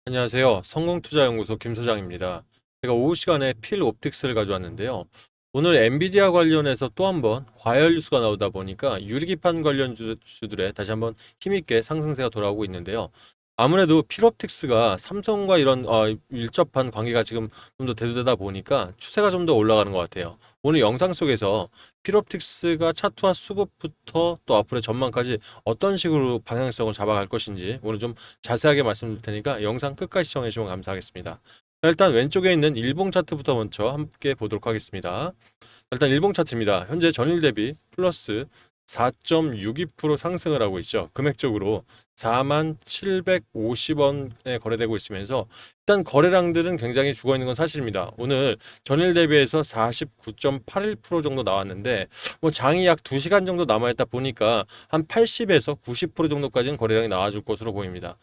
안녕하세요. 성공투자연구소 김 소장입니다. 제가 오후 시간에 필 옵틱스를 가져왔는데요. 오늘 엔비디아 관련해서 또 한번 과열 뉴스가 나오다 보니까 유리기판 관련 주들에 다시 한번 힘있게 상승세가 돌아오고 있는데요. 아무래도 필옵틱스가 삼성과 이런 밀접한 관계가 지금 좀 더 대두되다 보니까 추세가 좀 더 올라가는 것 같아요. 오늘 영상 속에서 필옵틱스가 차트와 수급부터 또 앞으로의 전망까지 어떤 식으로 방향성을 잡아갈 것인지 오늘 좀 자세하게 말씀드릴 테니까 영상 끝까지 시청해 주시면 감사하겠습니다. 자, 일단 왼쪽에 있는 일봉 차트부터 먼저 함께 보도록 하겠습니다. 일단 일봉 차트입니다. 현재 전일 대비 플러스 4.62% 상승을 하고 있죠. 금액적으로 4750원에 거래되고 있으면서 일단 거래량들은 굉장히 죽어있는 건 사실입니다. 오늘 전일 대비해서 49.81% 정도 나왔는데 뭐 장이 약 2시간 정도 남아있다 보니까 한 80에서 90% 정도까지는 거래량이 나와줄 것으로 보입니다.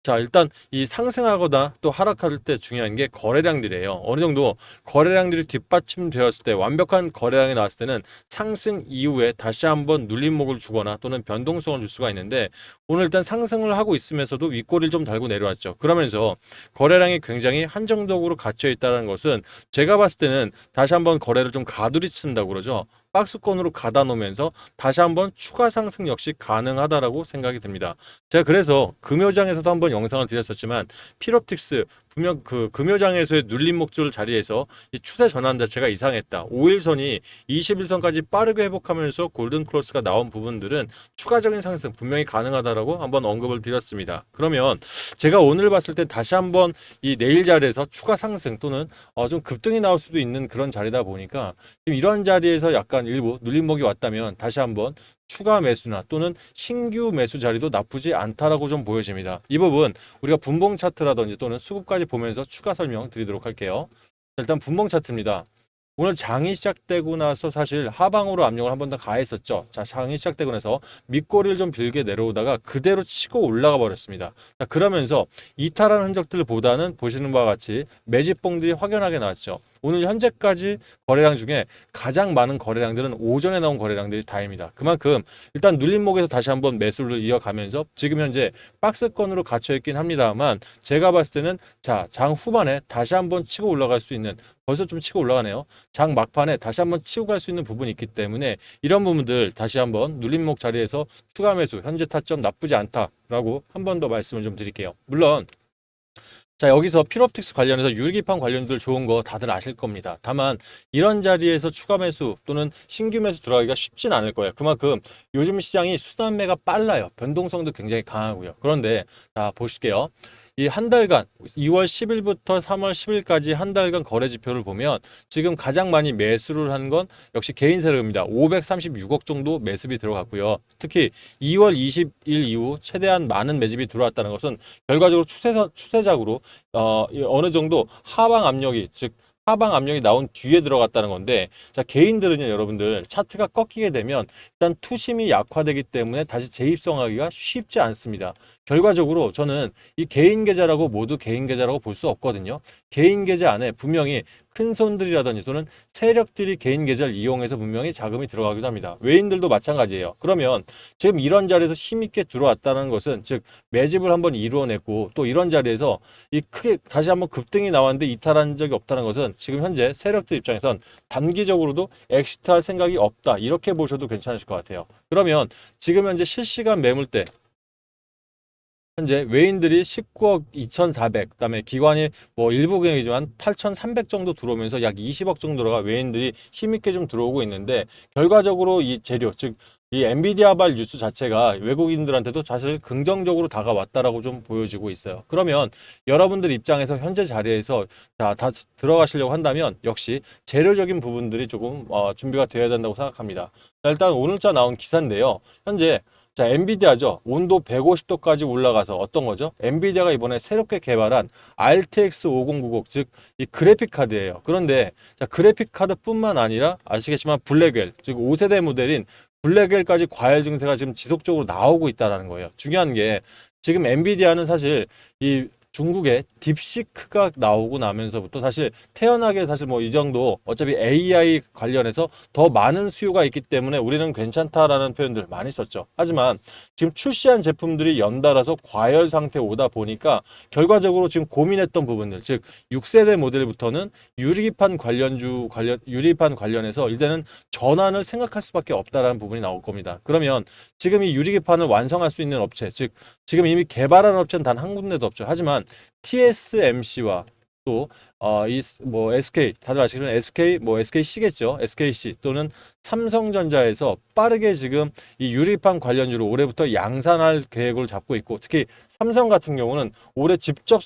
자, 일단 이 상승하거나 또 하락할 때 중요한 게 거래량들이에요. 어느 정도 거래량들이 뒷받침되었을 때 완벽한 거래량이 나왔을 때는 상승 이후에 다시 한번 눌림목을 주거나 또는 변동성을 줄 수가 있는데 오늘 일단 상승을 하고 있으면서도 윗꼬리를 좀 달고 내려왔죠. 그러면서 거래량이 굉장히 한정적으로 갇혀 있다는 것은 제가 봤을 때는 다시 한번 거래를 좀 가두리친다고 그러죠. 박스권으로 가다 놓으면서 다시 한번 추가 상승 역시 가능하다라고 생각이 듭니다. 제가 그래서 금요장에서도 한번 영상을 드렸었지만 필옵틱스 분명 그 금요장에서의 눌림목줄 자리에서 이 추세 전환 자체가 이상했다. 5일선이 21선까지 빠르게 회복하면서 골든 크로스가 나온 부분들은 추가적인 상승 분명히 가능하다라고 한번 언급을 드렸습니다. 그러면 제가 오늘 봤을 때 다시 한번 이 내일 자리에서 추가 상승 또는 좀 급등이 나올 수도 있는 그런 자리다 보니까 지금 이런 자리에서 약간 일부 눌림목이 왔다면 다시 한번 추가 매수나 또는 신규 매수 자리도 나쁘지 않다라고 좀 보여집니다. 이 부분 우리가 분봉 차트라든지 또는 수급까지 보면서 추가 설명 드리도록 할게요. 일단 분봉 차트입니다. 오늘 장이 시작되고 나서 사실 하방으로 압력을 한 번 더 가했었죠. 자, 장이 시작되고 나서 밑꼬리를 좀 빌게 내려오다가 그대로 치고 올라가 버렸습니다. 자, 그러면서 이탈한 흔적들보다는 보시는 바와 같이 매집봉들이 확연하게 나왔죠. 오늘 현재까지 거래량 중에 가장 많은 거래량들은 오전에 나온 거래량들이 다입니다. 그만큼 일단 눌림목에서 다시 한번 매수를 이어가면서 지금 현재 박스권으로 갇혀 있긴 합니다만 제가 봤을 때는 자, 장 후반에 다시 한번 치고 올라갈 수 있는 벌써 좀 치고 올라가네요. 장 막판에 다시 한번 치고 갈 수 있는 부분이 있기 때문에 이런 부분들 다시 한번 눌림목 자리에서 추가 매수 현재 타점 나쁘지 않다라고 한 번 더 말씀을 좀 드릴게요. 물론 자, 여기서 필옵틱스 관련해서 유리기판 관련들 좋은 거 다들 아실 겁니다. 다만 이런 자리에서 추가 매수 또는 신규 매수 들어가기가 쉽진 않을 거예요. 그만큼 요즘 시장이 순환매가 빨라요. 변동성도 굉장히 강하고요. 그런데 자, 보실게요. 이 한 달간 2월 10일부터 3월 10일까지 한 달간 거래 지표를 보면 지금 가장 많이 매수를 한 건 역시 개인 세력입니다. 536억 정도 매수비 들어갔고요. 특히 2월 20일 이후 최대한 많은 매집이 들어왔다는 것은 결과적으로 추세작으로 어느 정도 하방 압력이 즉 하방 압력이 나온 뒤에 들어갔다는 건데 자 개인들은요 여러분들 차트가 꺾이게 되면 일단 투심이 약화되기 때문에 다시 재입성하기가 쉽지 않습니다. 결과적으로 저는 이 개인 계좌라고 모두 개인 계좌라고 볼 수 없거든요. 개인 계좌 안에 분명히 큰 손들이라든지 또는 세력들이 개인 계좌를 이용해서 분명히 자금이 들어가기도 합니다. 외인들도 마찬가지예요. 그러면 지금 이런 자리에서 힘있게 들어왔다는 것은 즉 매집을 한번 이루어냈고 또 이런 자리에서 이 크게 다시 한번 급등이 나왔는데 이탈한 적이 없다는 것은 지금 현재 세력들 입장에선 단기적으로도 엑시트할 생각이 없다 이렇게 보셔도 괜찮으실 것 같아요. 그러면 지금 현재 실시간 매물대 현재 외인들이 19억 2,400, 그다음에 기관이 뭐 일부 금액이지만 8,300 정도 들어오면서 약 20억 정도가 외인들이 힘있게 좀 들어오고 있는데 결과적으로 이 재료 즉 이 엔비디아발 뉴스 자체가 외국인들한테도 사실 긍정적으로 다가왔다라고 좀 보여지고 있어요. 그러면 여러분들 입장에서 현재 자리에서 다 들어가시려고 한다면 역시 재료적인 부분들이 조금 준비가 되어야 된다고 생각합니다. 자, 일단 오늘자 나온 기사인데요. 현재 자, 엔비디아죠. 온도 150도까지 올라가서 어떤 거죠? 엔비디아가 이번에 새롭게 개발한 RTX 5090, 즉, 이 그래픽 카드예요. 그런데, 자, 그래픽 카드뿐만 아니라 아시겠지만 블랙웰, 즉 5세대 모델인 블랙웰까지 과열 증세가 지금 지속적으로 나오고 있다는 거예요. 중요한 게 지금 엔비디아는 사실 이 중국의 딥시크가 나오고 나면서부터 사실 태연하게 사실 뭐 이 정도 어차피 AI 관련해서 더 많은 수요가 있기 때문에 우리는 괜찮다라는 표현들 많이 썼죠. 하지만 지금 출시한 제품들이 연달아서 과열 상태에 오다 보니까 결과적으로 지금 고민했던 부분들, 즉 6세대 모델부터는 유리판 관련해서 일단은 전환을 생각할 수밖에 없다라는 부분이 나올 겁니다. 그러면 지금 이 유리기판을 완성할 수 있는 업체, 즉 지금 이미 개발한 업체는 단 한 군데도 없죠. 하지만 TSMC와 또 이 뭐 SK 다들 아시겠지만 SK 뭐 SKC겠죠. SKC 또는 삼성전자에서 빠르게 지금 이 유리판 관련주로 올해부터 양산할 계획을 잡고 있고, 특히 삼성 같은 경우는 올해 직접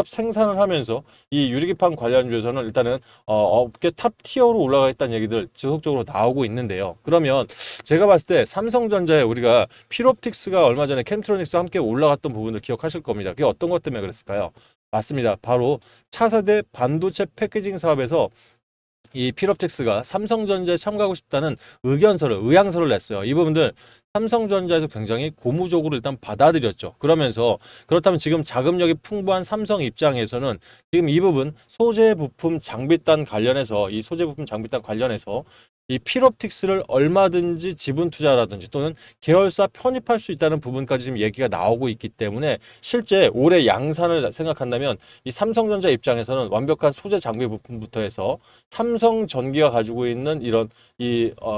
생산을 하면서 이 유리기판 관련주에서는 일단은 업계 탑 티어로 올라가겠다는 얘기들 지속적으로 나오고 있는데요. 그러면 제가 봤을 때 삼성전자에 우리가 필옵틱스가 얼마 전에 캠트로닉스와 함께 올라갔던 부분을 기억하실 겁니다. 그게 어떤 것 때문에 그랬을까요? 맞습니다. 바로 차세대 반도체 패키징 사업에서 이 필옵틱스가 삼성전자에 참가하고 싶다는 의향서를 냈어요. 이 부분들 삼성전자에서 굉장히 고무적으로 일단 받아들였죠. 그러면서 그렇다면 지금 자금력이 풍부한 삼성 입장에서는 지금 이 부분 소재 부품 장비단 관련해서 이 필옵틱스를 얼마든지 지분 투자라든지 또는 계열사 편입할 수 있다는 부분까지 지금 얘기가 나오고 있기 때문에 실제 올해 양산을 생각한다면 이 삼성전자 입장에서는 완벽한 소재 장비 부품부터 해서 삼성전기가 가지고 있는 이런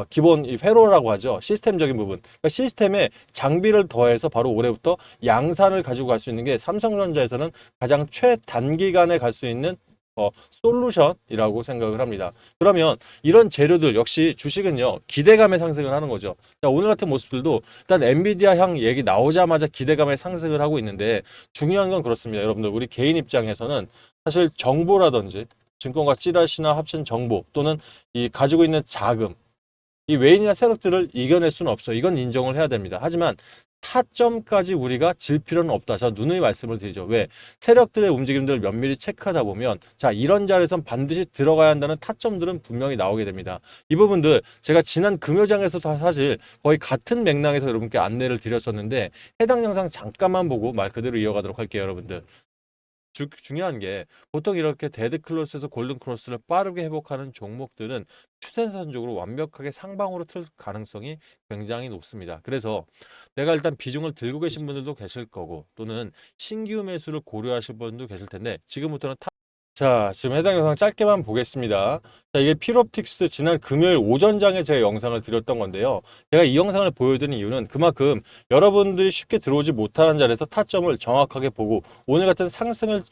기본 이 회로라고 하죠. 시스템적인 부분. 그러니까 시스템에 장비를 더해서 바로 올해부터 양산을 가지고 갈 수 있는 게 삼성전자에서는 가장 최단기간에 갈 수 있는 솔루션이라고 생각을 합니다. 그러면 이런 재료들 역시 주식은요 기대감에 상승을 하는 거죠. 자, 오늘 같은 모습들도 일단 엔비디아 향 얘기 나오자마자 기대감에 상승을 하고 있는데 중요한 건 그렇습니다. 여러분들 우리 개인 입장에서는 사실 정보라든지 증권가 찌라시나 합친 정보 또는 이 가지고 있는 자금 이 외인이나 세력들을 이겨낼 수는 없어요. 이건 인정을 해야 됩니다. 하지만 타점까지 우리가 질 필요는 없다. 저 누누이 말씀을 드리죠. 왜? 세력들의 움직임들을 면밀히 체크하다 보면 자 이런 자리에선 반드시 들어가야 한다는 타점들은 분명히 나오게 됩니다. 이 부분들 제가 지난 금요장에서도 사실 거의 같은 맥락에서 여러분께 안내를 드렸었는데 해당 영상 잠깐만 보고 말 그대로 이어가도록 할게요. 여러분들. 중요한 게 보통 이렇게 데드 클로스에서 골든 크로스를 빠르게 회복하는 종목들은 추세선적으로 완벽하게 상방으로 틀 가능성이 굉장히 높습니다. 그래서 내가 일단 비중을 들고 계신 분들도 계실 거고 또는 신규 매수를 고려하실 분도 계실 텐데 지금부터는 자, 지금 해당 영상 짧게만 보겠습니다. 자, 이게 필옵틱스 지난 금요일 오전장에 제가 영상을 드렸던 건데요. 제가 이 영상을 보여드린 이유는 그만큼 여러분들이 쉽게 들어오지 못하는 자리에서 타점을 정확하게 보고 오늘 같은 상승을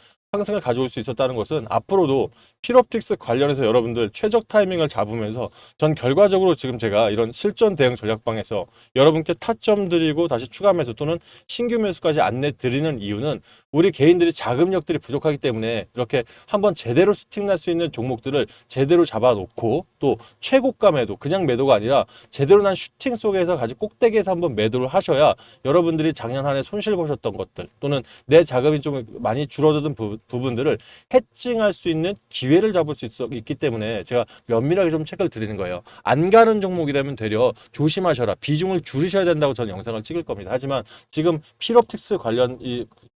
가져올 수 있었다는 것은 앞으로도 필옵틱스 관련해서 여러분들 최적 타이밍을 잡으면서 전 결과적으로 지금 제가 이런 실전 대응 전략방에서 여러분께 타점 드리고 다시 추가 매수 또는 신규 매수까지 안내 드리는 이유는 우리 개인들이 자금력들이 부족하기 때문에 이렇게 한번 제대로 수팅 날 수 있는 종목들을 제대로 잡아놓고 또 최고가 매도 그냥 매도가 아니라 제대로 난 슈팅 속에서 가지 꼭대기에서 한번 매도를 하셔야 여러분들이 작년 한 해 손실 보셨던 것들 또는 내 자금이 좀 많이 줄어든 부분들을 해칭할 수 있는 기회를 잡을 수 있기 때문에 제가 면밀하게 좀 체크를 드리는 거예요. 안 가는 종목이라면 되려 조심하셔라. 비중을 줄이셔야 된다고 저는 영상을 찍을 겁니다. 하지만 지금 필옵틱스 관련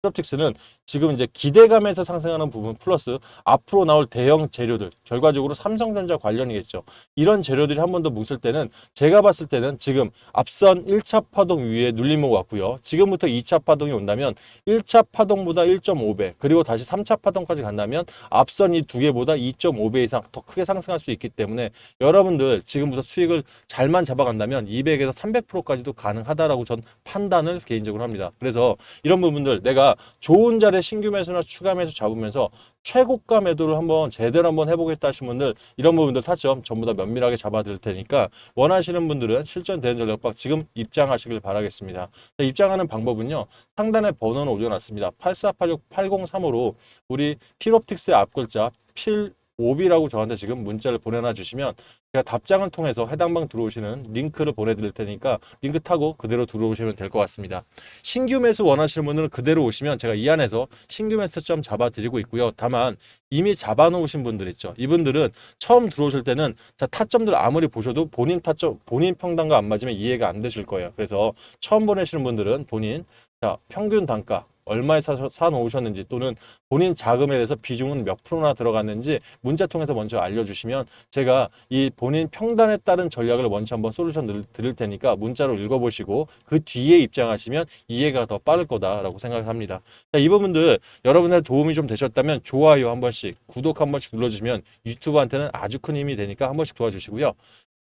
필옵틱스는 지금 이제 기대감에서 상승하는 부분 플러스 앞으로 나올 대형 재료들 결과적으로 삼성전자 관련이겠죠. 이런 재료들이 한 번 더 뭉칠 때는 제가 봤을 때는 지금 앞선 1차 파동 위에 눌림목 왔고요. 지금부터 2차 파동이 온다면 1차 파동보다 1.5배 그리고 다시 3차 파동까지 간다면 앞선 이 두 개보다 2.5배 이상 더 크게 상승할 수 있기 때문에 여러분들 지금부터 수익을 잘만 잡아간다면 200에서 300%까지도 가능하다라고 전 판단을 개인적으로 합니다. 그래서 이런 부분들 내가 좋은 자리에 신규 매수나 추가 매수 잡으면서 최고가 매도를 한번 제대로 한번 해보겠다 하신 분들 이런 부분들 타점 전부 다 면밀하게 잡아드릴 테니까 원하시는 분들은 실전 대응 전략방 지금 입장하시길 바라겠습니다. 자, 입장하는 방법은요. 상단에 번호는 올려놨습니다. 8486-8035로 우리 필옵틱스의 앞글자 필옵이라고 저한테 지금 문자를 보내놔 주시면 제가 답장을 통해서 해당 방 들어오시는 링크를 보내드릴 테니까 링크 타고 그대로 들어오시면 될 것 같습니다. 신규 매수 원하시는 분들은 그대로 오시면 제가 이 안에서 신규 매수 점 잡아드리고 있고요. 다만 이미 잡아놓으신 분들 있죠. 이분들은 처음 들어오실 때는 자 타점들 아무리 보셔도 본인 타점, 본인 평단과 안 맞으면 이해가 안 되실 거예요. 그래서 처음 보내시는 분들은 본인 자 평균 단가 얼마에 사 놓으셨는지 또는 본인 자금에 대해서 비중은 몇 프로나 들어갔는지 문자 통해서 먼저 알려주시면 제가 이 본인 평단에 따른 전략을 먼저 한번 솔루션 드릴 테니까 문자로 읽어보시고 그 뒤에 입장하시면 이해가 더 빠를 거다라고 생각을 합니다. 자, 이 부분들 여러분의 도움이 좀 되셨다면 좋아요 한 번씩, 구독 한 번씩 눌러주시면 유튜브한테는 아주 큰 힘이 되니까 한 번씩 도와주시고요.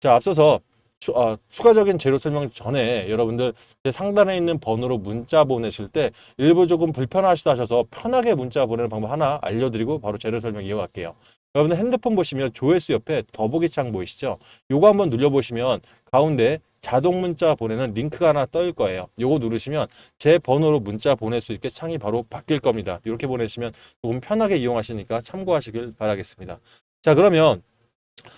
자, 앞서서 추가적인 재료 설명 전에 여러분들 상단에 있는 번호로 문자 보내실 때 일부 조금 불편하시다 하셔서 편하게 문자 보내는 방법 하나 알려드리고 바로 재료 설명 이어갈게요. 여러분들 핸드폰 보시면 조회수 옆에 더보기 창 보이시죠? 요거 한번 눌러보시면 가운데 자동 문자 보내는 링크가 하나 떠일 거예요. 요거 누르시면 제 번호로 문자 보낼 수 있게 창이 바로 바뀔 겁니다. 이렇게 보내시면 조금 편하게 이용하시니까 참고하시길 바라겠습니다. 자, 그러면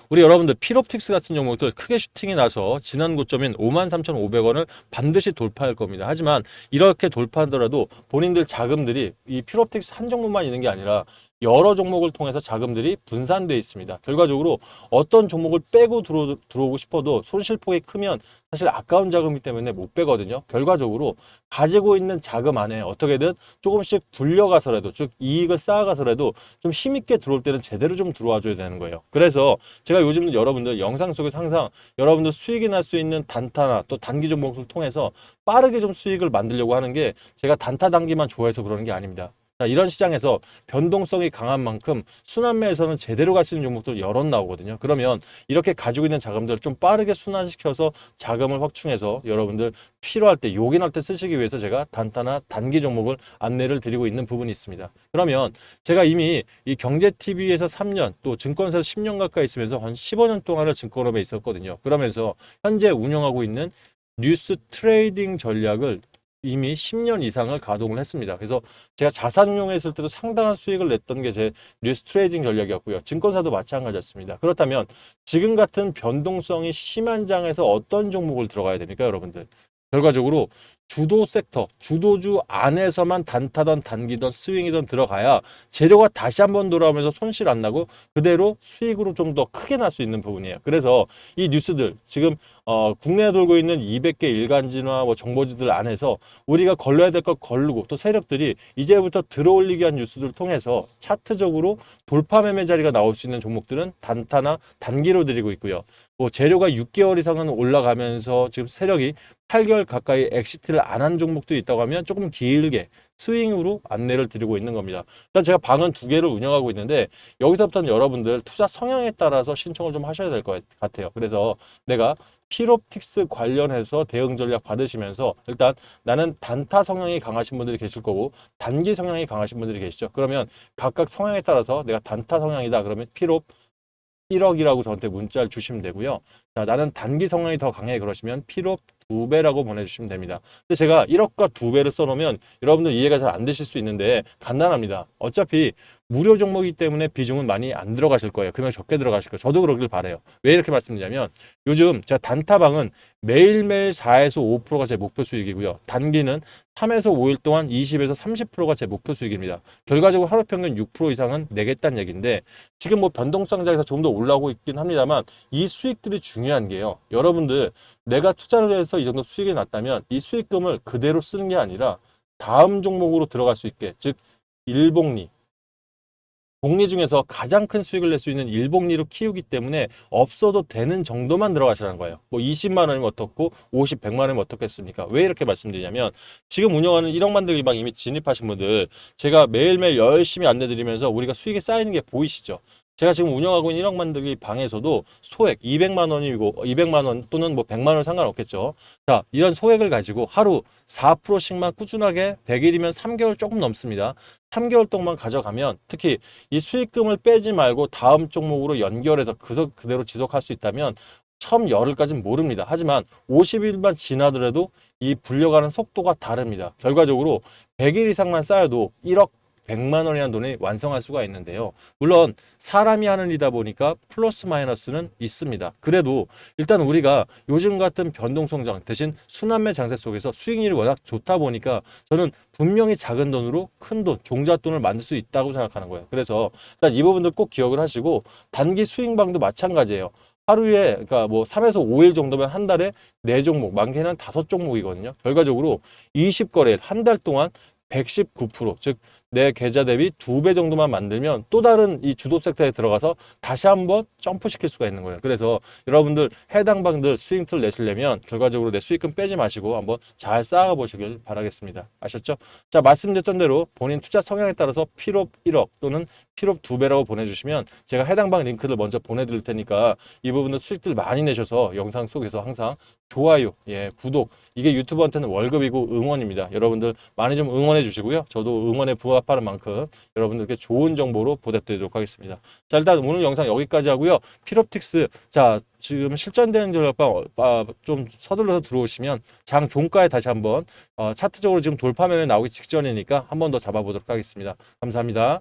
우리 여러분들 필옵틱스 같은 종목들 크게 슈팅이 나서 지난 고점인 53,500원을 반드시 돌파할 겁니다. 하지만 이렇게 돌파하더라도 본인들 자금들이 이 필옵틱스 한 종목만 있는 게 아니라 여러 종목을 통해서 자금들이 분산되어 있습니다. 결과적으로 어떤 종목을 빼고 들어오고 싶어도 손실폭이 크면 사실 아까운 자금이기 때문에 못 빼거든요. 결과적으로 가지고 있는 자금 안에 어떻게든 조금씩 불려가서라도, 즉 이익을 쌓아가서라도 좀 힘있게 들어올 때는 제대로 좀 들어와 줘야 되는 거예요. 그래서 제가 요즘 여러분들 영상 속에서 항상 여러분들 수익이 날 수 있는 단타나 또 단기 종목을 통해서 빠르게 좀 수익을 만들려고 하는 게 제가 단타 단기만 좋아해서 그러는 게 아닙니다. 자, 이런 시장에서 변동성이 강한 만큼 순환매에서는 제대로 갈 수 있는 종목도 여럿 나오거든요. 그러면 이렇게 가지고 있는 자금들을 좀 빠르게 순환시켜서 자금을 확충해서 여러분들 필요할 때, 요긴할 때 쓰시기 위해서 제가 단타나 단기 종목을 안내를 드리고 있는 부분이 있습니다. 그러면 제가 이미 이 경제TV에서 3년, 또 증권사에서 10년 가까이 있으면서 한 15년 동안을 증권업에 있었거든요. 그러면서 현재 운영하고 있는 뉴스 트레이딩 전략을 이미 10년 이상을 가동을 했습니다. 그래서 제가 자산 운용했을 때도 상당한 수익을 냈던 게 제 뉴스 트레이딩 전략이었고요. 증권사도 마찬가지였습니다. 그렇다면 지금 같은 변동성이 심한 장에서 어떤 종목을 들어가야 됩니까, 여러분들? 결과적으로 주도 섹터, 주도주 안에서만 단타던 단기던 스윙이던 들어가야 재료가 다시 한번 돌아오면서 손실 안 나고 그대로 수익으로 좀 더 크게 날 수 있는 부분이에요. 그래서 이 뉴스들 지금 국내에 돌고 있는 200개 일간지나 뭐 정보지들 안에서 우리가 걸러야 될 것 걸르고 또 세력들이 이제부터 들어올리기 위한 뉴스들을 통해서 차트적으로 돌파 매매 자리가 나올 수 있는 종목들은 단타나 단기로 드리고 있고요. 뭐 재료가 6개월 이상은 올라가면서 지금 세력이 8개월 가까이 엑시트를 안 한 종목들이 있다고 하면 조금 길게 스윙으로 안내를 드리고 있는 겁니다. 일단 제가 방은 2개를 운영하고 있는데 여기서부터는 여러분들 투자 성향에 따라서 신청을 좀 하셔야 될 것 같아요. 그래서 내가 필옵틱스 관련해서 대응 전략 받으시면서 일단 나는 단타 성향이 강하신 분들이 계실 거고 단기 성향이 강하신 분들이 계시죠. 그러면 각각 성향에 따라서 내가 단타 성향이다 그러면 필옵 1억이라고 저한테 문자를 주시면 되고요. 자, 나는 단기 성향이 더 강해 그러시면 필옵 2배라고 보내주시면 됩니다. 근데 제가 1억과 2배를 써놓으면 여러분들 이해가 잘 안 되실 수 있는데 간단합니다. 어차피 무료 종목이기 때문에 비중은 많이 안 들어가실 거예요. 그러면 적게 들어가실 거예요. 저도 그러길 바래요. 왜 이렇게 말씀드리냐면 요즘 제가 단타방은 매일매일 4에서 5%가 제 목표 수익이고요. 단기는 3에서 5일 동안 20에서 30%가 제 목표 수익입니다. 결과적으로 하루 평균 6% 이상은 내겠다는 얘기인데 지금 뭐 변동성장에서 조금 더 올라오고 있긴 합니다만 이 수익들이 중요한 게요. 여러분들 내가 투자를 해서 이 정도 수익이 났다면 이 수익금을 그대로 쓰는 게 아니라 다음 종목으로 들어갈 수 있게, 즉 일복리, 복리 중에서 가장 큰 수익을 낼 수 있는 일복리로 키우기 때문에 없어도 되는 정도만 들어가시라는 거예요. 뭐 20만 원이면 어떻고 50, 100만 원이면 어떻겠습니까? 왜 이렇게 말씀드리냐면 지금 운영하는 1억 만들기 방 이미 진입하신 분들 제가 매일매일 열심히 안내드리면서 우리가 수익이 쌓이는 게 보이시죠? 제가 지금 운영하고 있는 1억 만들기 방에서도 소액 200만 원이고 200만 원 또는 뭐 100만 원 상관없겠죠. 자, 이런 소액을 가지고 하루 4%씩만 꾸준하게 100일이면 3개월 조금 넘습니다. 3개월 동안 가져가면 특히 이 수익금을 빼지 말고 다음 종목으로 연결해서 그대로 지속할 수 있다면 처음 열흘까지는 모릅니다. 하지만 50일만 지나더라도 이 불려가는 속도가 다릅니다. 결과적으로 100일 이상만 쌓여도 1억 100만 원이라는 돈이 완성할 수가 있는데요. 물론 사람이 하는 일이다 보니까 플러스 마이너스는 있습니다. 그래도 일단 우리가 요즘 같은 변동성장 대신 순환매 장세 속에서 수익률이 워낙 좋다 보니까 저는 분명히 작은 돈으로 큰 돈, 종잣돈을 만들 수 있다고 생각하는 거예요. 그래서 일단 이 부분들 꼭 기억을 하시고 단기 수익방도 마찬가지예요. 하루에 그러니까 뭐 3에서 5일 정도면 한 달에 4종목, 많게는 5종목이거든요. 결과적으로 20거래일 한 달 동안 119%, 즉 내 계좌 대비 2배 정도만 만들면 또 다른 이 주도 섹터에 들어가서 다시 한번 점프 시킬 수가 있는 거예요. 그래서 여러분들 해당 방들 수익을 내시려면 결과적으로 내 수익금 빼지 마시고 한번 잘 쌓아 보시길 바라겠습니다. 아셨죠? 자, 말씀드렸던 대로 본인 투자 성향에 따라서 필업 1억 또는 필업 2배라고 보내주시면 제가 해당 방 링크를 먼저 보내드릴 테니까 이 부분도 수익들 많이 내셔서 영상 속에서 항상 좋아요, 예, 구독, 이게 유튜버한테는 월급이고 응원입니다. 여러분들 많이 좀 응원해 주시고요. 저도 응원에 부합하는 만큼 여러분들께 좋은 정보로 보답드리도록 하겠습니다. 자, 일단 오늘 영상 여기까지 하고요. 필옵틱스, 자, 지금 실전되는 전략방 좀 서둘러서 들어오시면 장 종가에 다시 한번 차트적으로 지금 돌파면에 나오기 직전이니까 한 번 더 잡아보도록 하겠습니다. 감사합니다.